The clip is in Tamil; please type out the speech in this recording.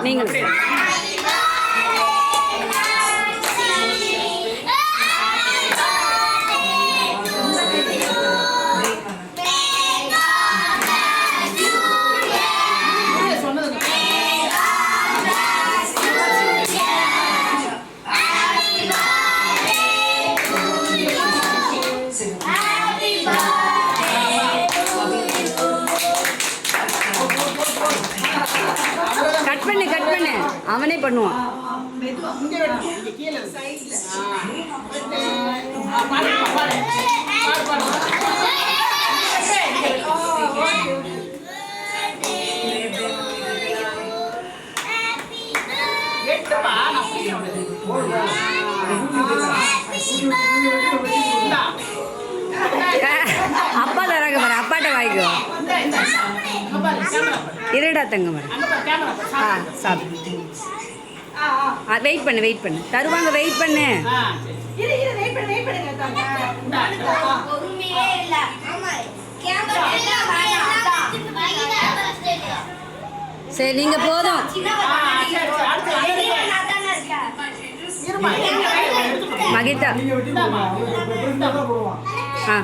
நீங்கள் கட் பண்ணு அவனே பண்ணுவான். அப்பா தராங்க பாரு, அப்பாட்ட வாங்கிக்கோ. இருடா தங்க பாரு. சாப்பிடு. வெயிட் பண்ணு தருவாங்க. வெயிட் பண்ணு. சரி நீங்க போதும். மகிதா ஆ